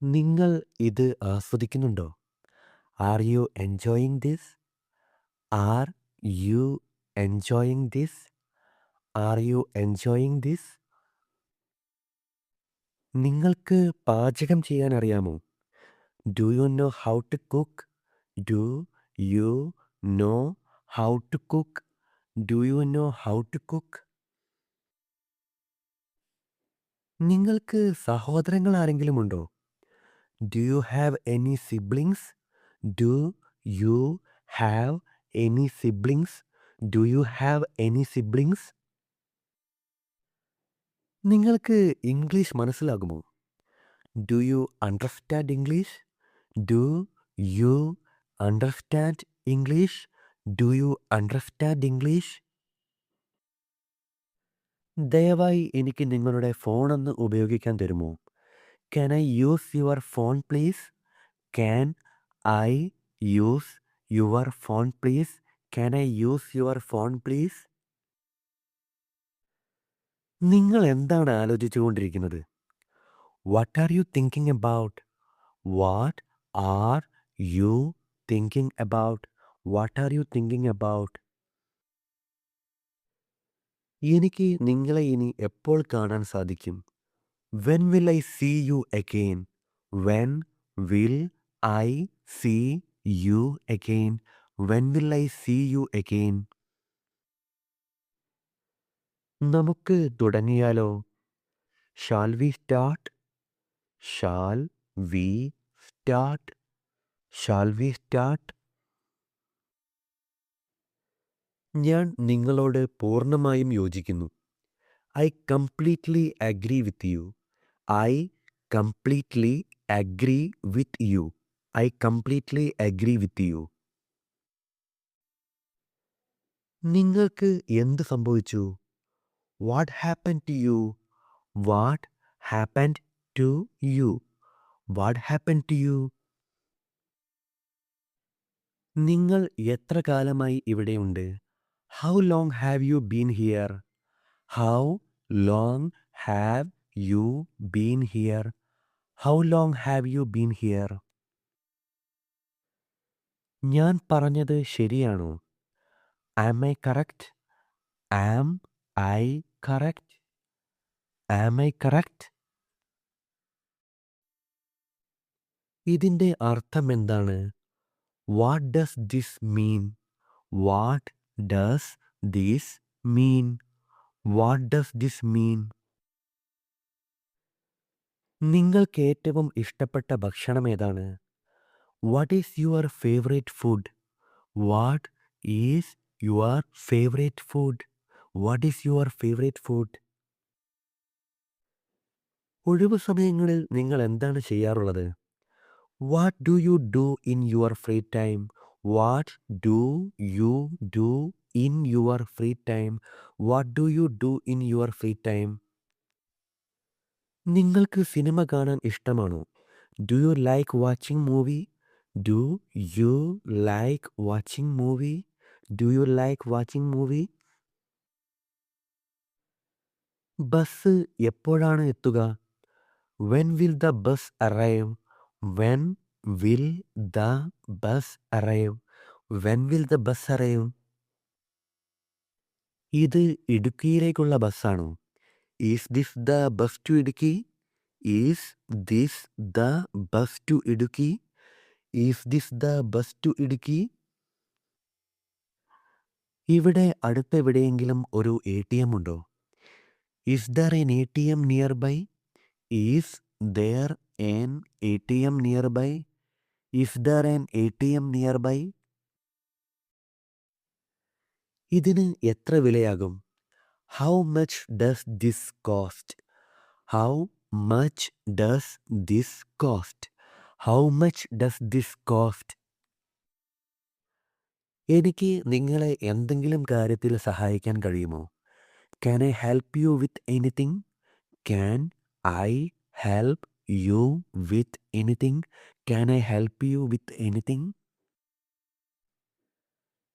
നിങ്ങൾ ഇത് ആസ്വദിക്കുന്നുണ്ടോ? Are you enjoying this? Are you enjoying this? Are you enjoying this? നിങ്ങൾക്ക് പാചകം ചെയ്യാൻ അറിയാമോ? Do you know how to cook? Do you know how to cook? Do you know how to cook? നിങ്ങൾക്ക് സഹോദരങ്ങൾ ആരെങ്കിലും ഉണ്ടോ? Do you have any siblings? Do you have any siblings? Do you have any siblings? നിങ്ങൾക്ക് English മനസ്സിലാകുമോ? Do you understand English? Do you understand English? Do you understand English? ദയവായി എനിക്ക് നിങ്ങളുടെ ഫോണൊന്ന് ഉപയോഗിക്കാൻ തരുമോ? Can I use your phone please? Can I use your phone please? Can I use your phone please? നിങ്ങൾ എന്താണ് ആലോചിച്ചുകൊണ്ടിരിക്കുന്നത്? What are you thinking about? What are you thinking about? What are you thinking about? എനിക്ക് നിങ്ങളെ ഇനി എപ്പോൾ കാണാൻ സാധിക്കും? When will I see you again? When will I see you again? When will I see you again? നമുക്ക് തുടങ്ങിയാലോ? Shall we start? Shall we start? Shall we start? ഞാൻ നിങ്ങളോട് പൂർണ്ണമായും യോജിക്കുന്നു. I completely agree with you. I completely agree with you. I completely agree with you. നിങ്ങൾക്ക് എന്ത് സംഭവിച്ചു? What happen to you? What happen to you? What happen to you? നിങ്ങൾ എത്ര കാലമായി ഇവിടെയുണ്ട്? How long have you been here? How long have you been here? How long have you been here? ഞാൻ പറഞ്ഞത് ശരിയാണോ? Am I correct? Am I correct? Am I correct? ഇതിൻ്റെ അർത്ഥം എന്താണ്? What does this mean? What does this mean? What does this മീൻ? നിങ്ങൾക്ക് ഏറ്റവും ഇഷ്ടപ്പെട്ട ഭക്ഷണം ഏതാണ്? What is your favourite food? What is your favourite food? What is your favourite food? ഒഴിവു സമയങ്ങളിൽ നിങ്ങൾ എന്താണ് ചെയ്യാറുള്ളത്? What do you do in your free time? What do you do in your free time? What do you do in your free time? നിങ്ങൾക്ക് cinema കാണാൻ ഇഷ്ടമാണോ? Do you like watching movie? Do you like watching movie? Do you like watching movie? Bus എപ്പോഴാണ് എത്തുക? When will the bus arrive? When will the bus arrive? When will the bus arrive? ഇത് ഇടുക്കിയിലേക്കുള്ള ബസ്സാണോ? Is this the bus to Idukki? Is this the bus to Idukki? Is this the bus to Idukki? ഇവിടെ അടുത്തെവിടെയെങ്കിലും ഒരു ATM ഉണ്ടോ? Is there N ATM near by? Is there N ATM near by? Is there N ATM near by? ഇതിന് എത്ര വിലയാകും? How much does this cost? How much does this cost? How much does this cost? എനിക്ക് നിങ്ങളെ എന്തെങ്കിലും കാര്യത്തിൽ സഹായിക്കാൻ കഴിയുമോ? Can I help you with anything? Can I help you with anything? Can I help you with anything?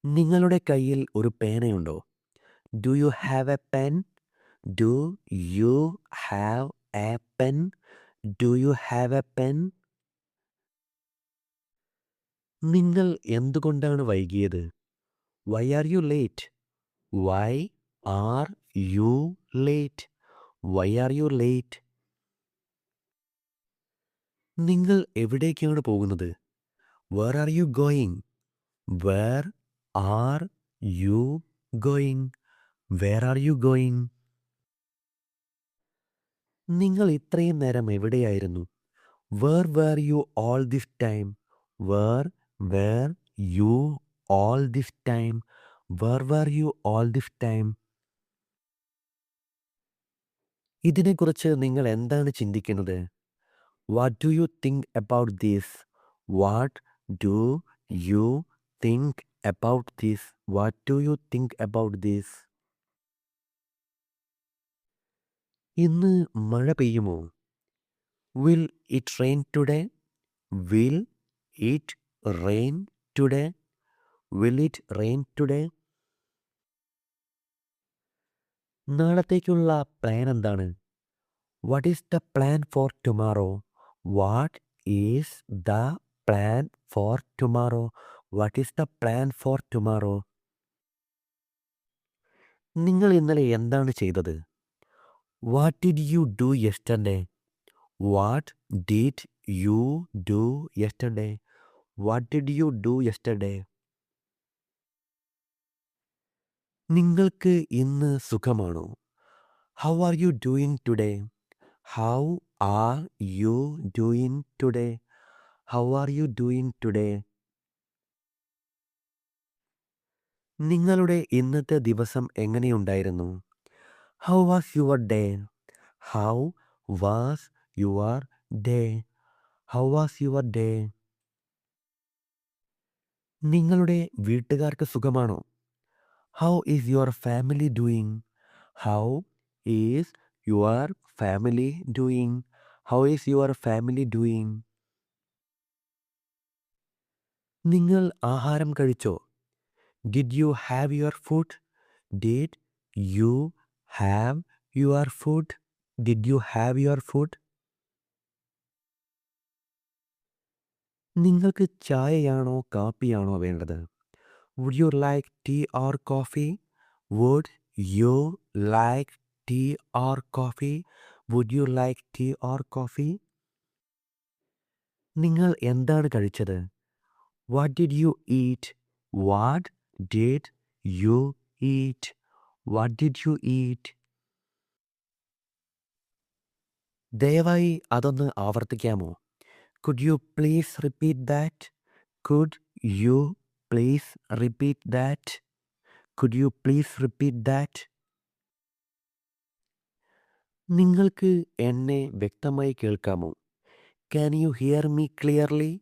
നിങ്ങളുടെ കയ്യിൽ ഒരു പേനയുണ്ടോ? Do you have A pen? Do you have A pen? Do you have A pen? നിങ്ങൾ എന്തുകൊണ്ടാണ് വൈകിയത്? Why are you late? Why are you late? Why are you late? നിങ്ങൾ എവിടേക്കാണ് പോകുന്നത്? Where are you going? Where are you going? Where are you going? നിങ്ങൾ ഇത്രയും നേരം എവിടെയായിരുന്നു? Where were you all this time? Where were you all this time? Where were you all this time? ഇതിനെക്കുറിച്ച് നിങ്ങൾ എന്താണ് ചിന്തിക്കുന്നത്? What do you think about this? What do you think about this? What do you think about this? ഇന്ന് മഴ പെയ്യുമോ? Will it rain today? Will it rain today? Will it rain today? നാളത്തേക്കുള്ള plan എന്താണ്? What is the plan for tomorrow? What is the plan for tomorrow? What is the plan for tomorrow? നിങ്ങൾ ഇന്നലെ എന്താണ് ചെയ്തത്? What did you do yesterday? What did you do yesterday? What did you do yesterday? നിങ്ങൾക്ക് ഇന്ന് സുഖമാണോ? How are you doing today? How are you doing today? How are you doing today? നിങ്ങളുടെ ഇന്നത്തെ ദിവസം എങ്ങനെയുണ്ടായിരുന്നു? How was your day? How was your day? How was your day? നിങ്ങളുടെ വീട്ടുകാർക്ക് സുഖമാണോ? How is your family doing? How is your family doing? How is your family doing? നിങ്ങൾ ആഹാരം കഴിച്ചോ? Did you have your food? Did you have your food? Did you have your food? നിങ്ങൾക്ക് ചായയാണോ കാപ്പിയാണോ വേണ്ടത്? Would you like tea or coffee? Would you like tea or coffee? Would you like tea or coffee? നിങ്ങൾ എന്താണ് കഴിച്ചത്? What did you eat? What did you eat? What did you eat? ദയവായി അതൊന്ന് ആവർത്തിക്കാമോ? Could you please repeat that? Could you please repeat that? Could you please repeat that? നിങ്ങൾക്ക് എന്നെ വ്യക്തമായി കേൾക്കാമോ? Can you here me clearly?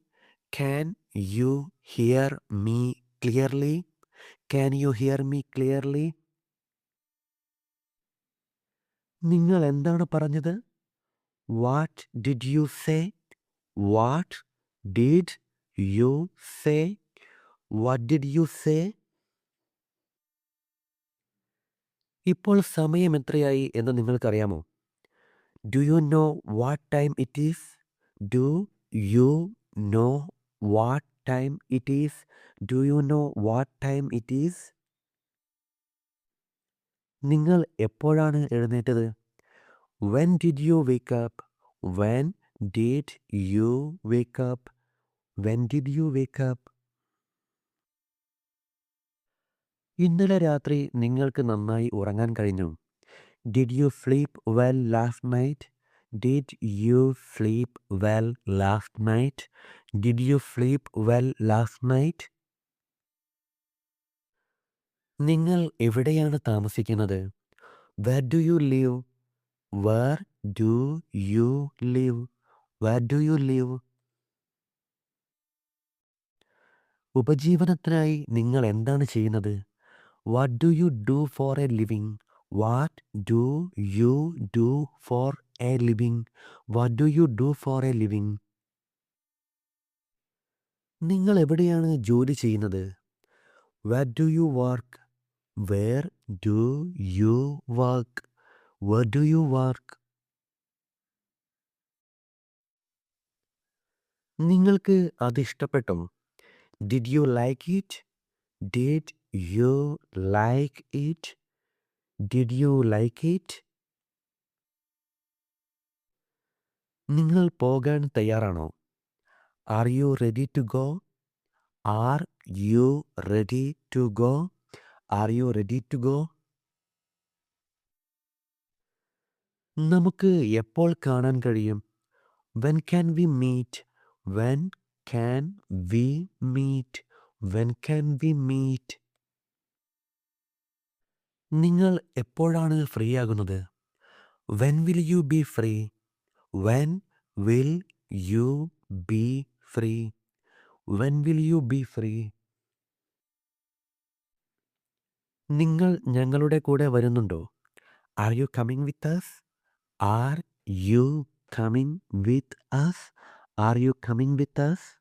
Can you here me clearly? Can you here me clearly? നിങ്ങൾ എന്താണ് പറഞ്ഞത്? What did you say? What did you say? What did you say? ഇപ്പോൾ സമയം എത്രയായി എന്ന് നിങ്ങൾക്കറിയാമോ? Do you know what time it is? Do you know what time it is? Do you know what time it is? നിങ്ങൾ എപ്പോഴാണ് എഴുന്നേറ്റത്? When did you wake up? When did you wake up? When did you wake up? ഇന്നലെ രാത്രി നിങ്ങൾക്ക് നന്നായി ഉറങ്ങാൻ കഴിഞ്ഞു? Did you sleep well last night? Did you sleep well last night? Did you sleep well last night? നിങ്ങൾ എവിടെയാണ് താമസിക്കുന്നത്? Where do you live? Where do you live? Where do you live? ഉപജീവനത്തിനായി നിങ്ങൾ എന്താണ് ചെയ്യുന്നത്? What do you do for A living? What do you do for A living? What do you do for A living? നിങ്ങൾ എവിടെയാണ് ജോലി ചെയ്യുന്നത്? Where do you work? Where do you work? Where do you work? നിങ്ങൾക്ക് അത് ഇഷ്ടപ്പെട്ടോ? Did you like it? Did you like it? Did you like it? നിങ്ങൾ പോകാൻ തയ്യാറാണോ? Are you ready to go? Are you ready to go? Are you ready to go? നമുക്ക് എപ്പോൾ കാണാൻ കഴിയും? When can we meet? When can we meet? When can we meet? നിങ്ങൾ എപ്പോഴാണ് free ആകുന്നത്? When will you B free? When will you B free? When will you B free? നിങ്ങൾ ഞങ്ങളുടെ കൂടെ വരുന്നുണ്ടോ? Are you coming with us? Are you coming with us? Are you coming with us?